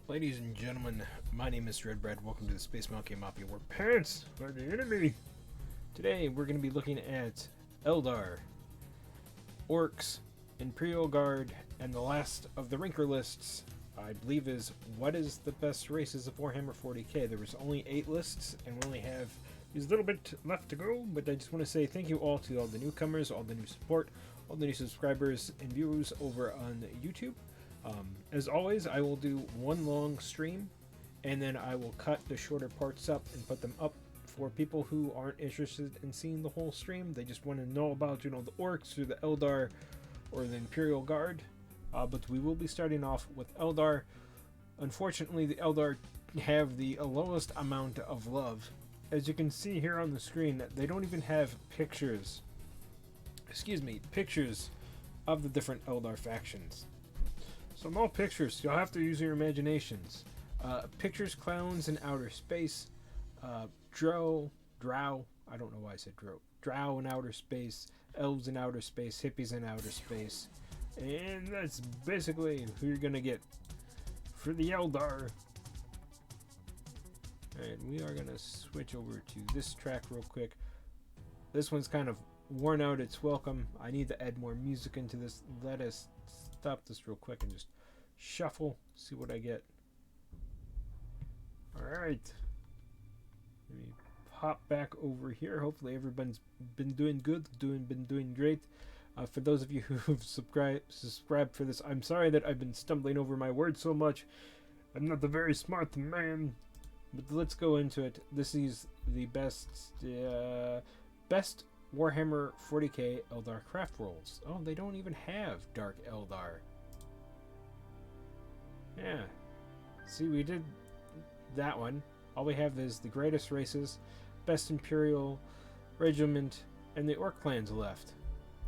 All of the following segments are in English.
Ladies and gentlemen, my name is Redbread. Welcome to the Space Monkey Mafia, where parents are the enemy. Today we're going to be looking at Eldar, Orcs, Imperial Guard, and the last of the ranker lists, I believe, is what is the best races of Warhammer 40k. There was only 8 lists, and we only have a little bit left to go, but I just want to say thank you all to all the newcomers, all the new support, all the new subscribers and viewers over on YouTube. As always, I will do one long stream, and then I will cut the shorter parts up and put them up for people who aren't interested in seeing the whole stream. They just want to know about, the Orcs or the Eldar or the Imperial Guard. But we will be starting off with Eldar. Unfortunately, the Eldar have the lowest amount of love. As you can see here on the screen, they don't even have pictures. Pictures of the different Eldar factions. So no pictures, you'll have to use your imaginations. Pictures, clowns in outer space, drow, I don't know why I said drow in outer space, elves in outer space, hippies in outer space, and that's basically who you're gonna get for the Eldar. And we are gonna switch over to this track real quick. This one's kind of worn out its welcome. I need to add more music into this. Let us stop this real quick and just shuffle, see what I get. Alright, let me pop back over here. Hopefully everyone's been doing good, been doing great. For those of you who've subscribed for this, I'm sorry that I've been stumbling over my words so much. I'm not a very smart man, but let's go into it. This is the best Warhammer 40k Eldar Craftworlds. Oh, they don't even have Dark Eldar. Yeah. See, we did that one. All we have is the greatest races, best Imperial Regiment, and the Orc clans left.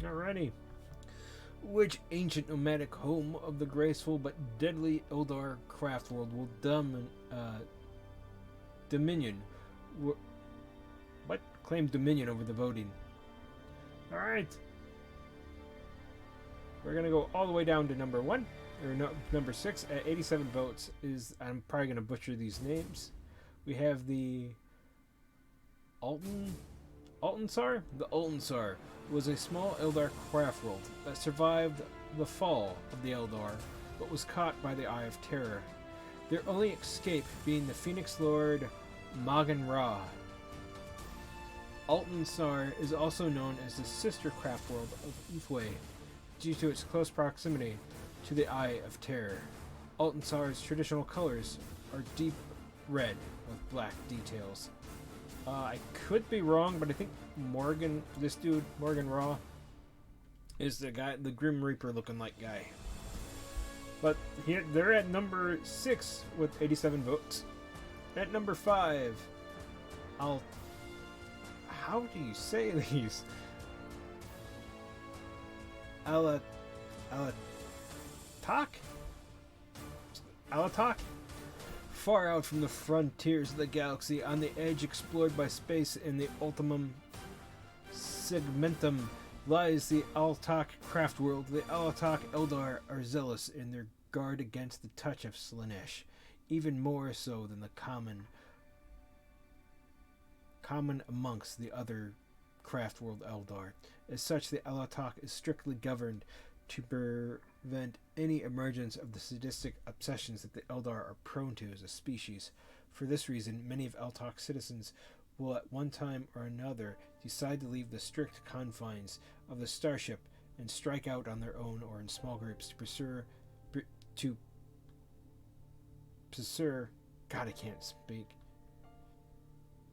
Alrighty. Which ancient nomadic home of the graceful but deadly Eldar Craftworld will claim dominion over the voting? Alright. We're going to go all the way down to number 1, or no, number 6 at 87 votes. I'm probably going to butcher these names. We have the Altansar? The Altansar was a small Eldar craftworld that survived the fall of the Eldar, but was caught by the Eye of Terror. Their only escape being the Phoenix Lord Magan Ra. Altansar is also known as the sister craftworld of Ithwe, due to its close proximity to the Eye of Terror. Altansar's traditional colors are deep red with black details. I could be wrong, but I think Morgan Ra, is the guy, the Grim Reaper looking like guy. But they're at number 6 with 87 votes. At number 5, how do you say these? Alatok? Far out from the frontiers of the galaxy, on the edge explored by space in the ultimum segmentum, lies the Alatok craftworld. The Alatok Eldar are zealous in their guard against the touch of Slaanesh, even more so than the common amongst the other craftworld Eldar. As such, the Alatok is strictly governed to prevent any emergence of the sadistic obsessions that the Eldar are prone to as a species. For this reason, many of Alatok citizens will at one time or another decide to leave the strict confines of the starship and strike out on their own or in small groups to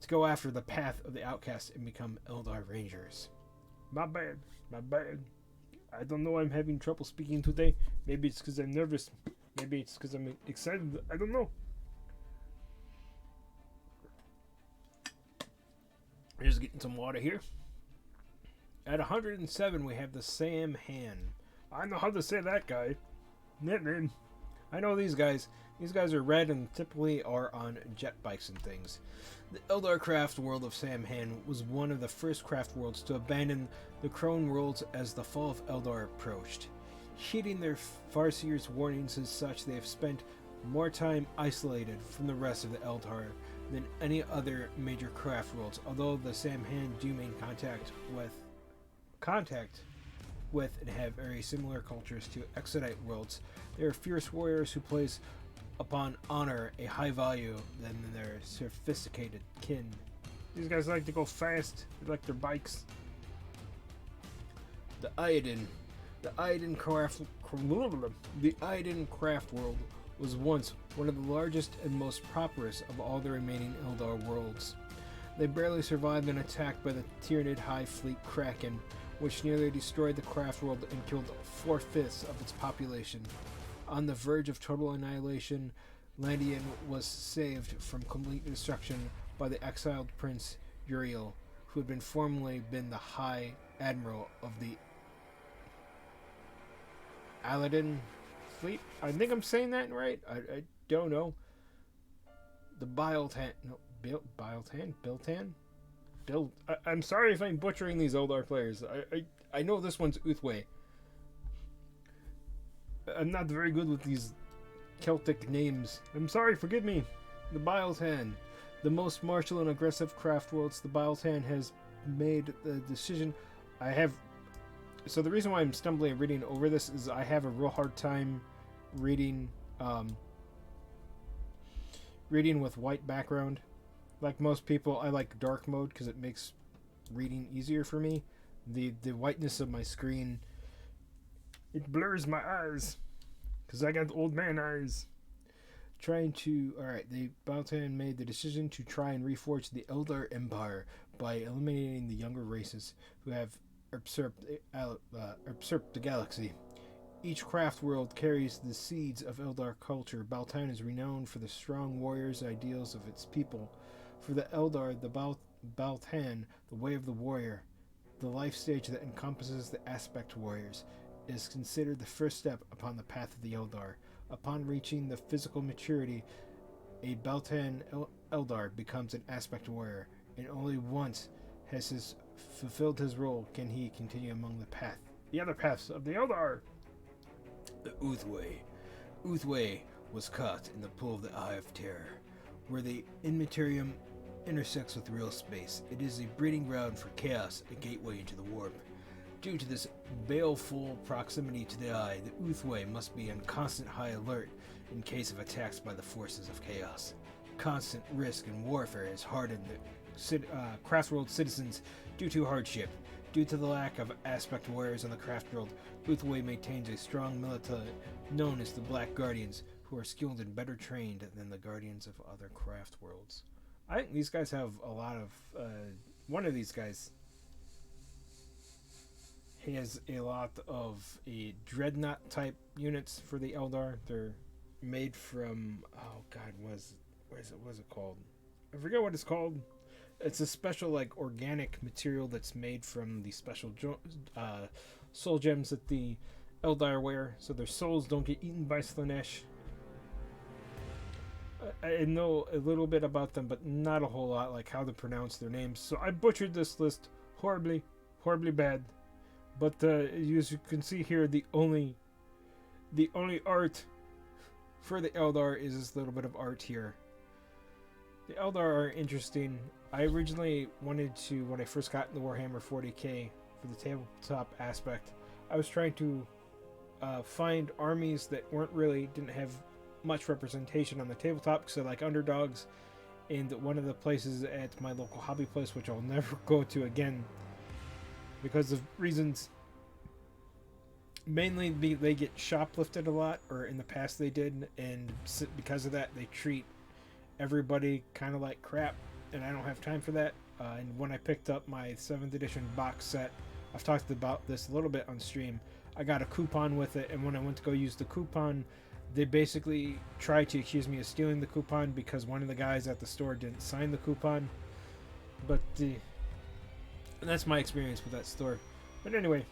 go after the path of the outcast and become Eldar Rangers. My bad. I don't know, I'm having trouble speaking today. Maybe it's because I'm nervous. Maybe it's because I'm excited. I don't know. Just getting some water here. At 107, we have the Sam Han. I know how to say that guy. Name. I know these guys. These guys are red and typically are on jet bikes and things. The Eldar craft world of Sam Han was one of the first craft worlds to abandon the Crone worlds as the fall of Eldar approached. Heeding their Farseer's warnings as such, they have spent more time isolated from the rest of the Eldar than any other major craft worlds. Although the Samhan do maintain contact with and have very similar cultures to Exodite worlds, they are fierce warriors who place upon honor a high value than their sophisticated kin. These guys like to go fast. They like their bikes. The Aiden craft world was once one of the largest and most prosperous of all the remaining Eldar worlds. They barely survived an attack by the Tyranid High Fleet Kraken, which nearly destroyed the craft world and killed 4/5 of its population. On the verge of total annihilation, Landian was saved from complete destruction by the exiled Prince Uriel, who had formerly been the High Admiral of the Aladdin Fleet. I think I'm saying that right. I don't know. The I'm sorry if I'm butchering these Eldar players. I know this one's Uthway. I'm not very good with these Celtic names. I'm sorry, forgive me. The Biltan. The most martial and aggressive craft worlds, the Biltan has made the decision. So the reason why I'm stumbling and reading over this is I have a real hard time reading with white background. Like most people, I like dark mode because it makes reading easier for me. The whiteness of my screen, it blurs my eyes because I got old man eyes. The Baltan made the decision to try and reforge the Eldar Empire by eliminating the younger races who have usurped the galaxy. Each craft world carries the seeds of Eldar culture. Baltan is renowned for the strong warriors' ideals of its people. For the Eldar, the Baltan, the way of the warrior, the life stage that encompasses the aspect warriors, is considered the first step upon the path of the Eldar. Upon reaching the physical maturity, a Baltan Eldar becomes an aspect warrior, and only once has he fulfilled his role can he continue among the other paths of the Eldar. The Uthway. Uthway was caught in the pool of the Eye of Terror, where the Immaterium intersects with real space. It is a breeding ground for chaos, a gateway into the warp. Due to this baleful proximity to the Eye, the Uthway must be on constant high alert in case of attacks by the forces of chaos. Constant risk and warfare has hardened the Craftworld citizens due to hardship. Due to the lack of aspect warriors on the Craftworld, Uthway maintains a strong military known as the Black Guardians, who are skilled and better trained than the Guardians of other Craftworlds. I think these guys have a lot of... one of these guys has a lot of dreadnought type units for the Eldar. They're made from... oh god, what is it called? I forget what it's called. It's a special organic material that's made from the special soul gems that the Eldar wear, so their souls don't get eaten by Slanesh. I know a little bit about them, but not a whole lot, like how to pronounce their names. So I butchered this list horribly bad. But as you can see here, the only art for the Eldar is this little bit of art here. The Eldar are interesting. I originally wanted to, when I first got in the Warhammer 40k for the tabletop aspect, I was trying to find armies that didn't have much representation on the tabletop because I like underdogs. And one of the places at my local hobby place, which I'll never go to again because of reasons, mainly they get shoplifted a lot, or in the past they did, and because of that they treat everybody kind of like crap, and I don't have time for that. And when I picked up my 7th edition box set, I've talked about this a little bit on stream, I got a coupon with it, and when I went to go use the coupon, they basically tried to accuse me of stealing the coupon because one of the guys at the store didn't sign the coupon. But and that's my experience with that store. But anyway,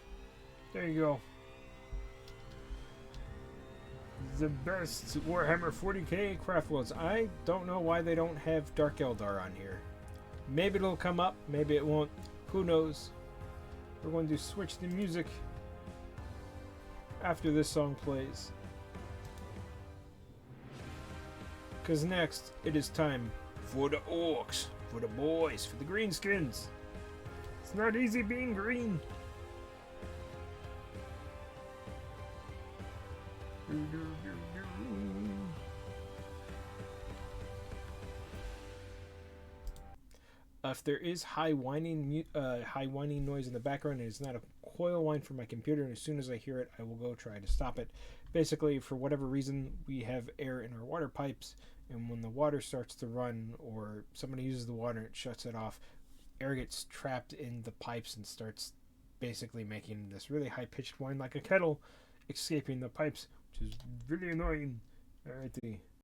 there you go. The best Warhammer 40k Craftworlds. I don't know why they don't have Dark Eldar on here. Maybe it'll come up, maybe it won't. Who knows? We're going to switch the music after this song plays. Because next, it is time for the orcs, for the boys, for the greenskins. It's not easy being green. If there is high whining noise in the background, it is not a coil whine from my computer, and as soon as I hear it, I will go try to stop it. Basically, for whatever reason, we have air in our water pipes, and when the water starts to run, or somebody uses the water and it shuts it off, air gets trapped in the pipes and starts basically making this really high-pitched whine like a kettle escaping the pipes, which is really annoying. Alrighty.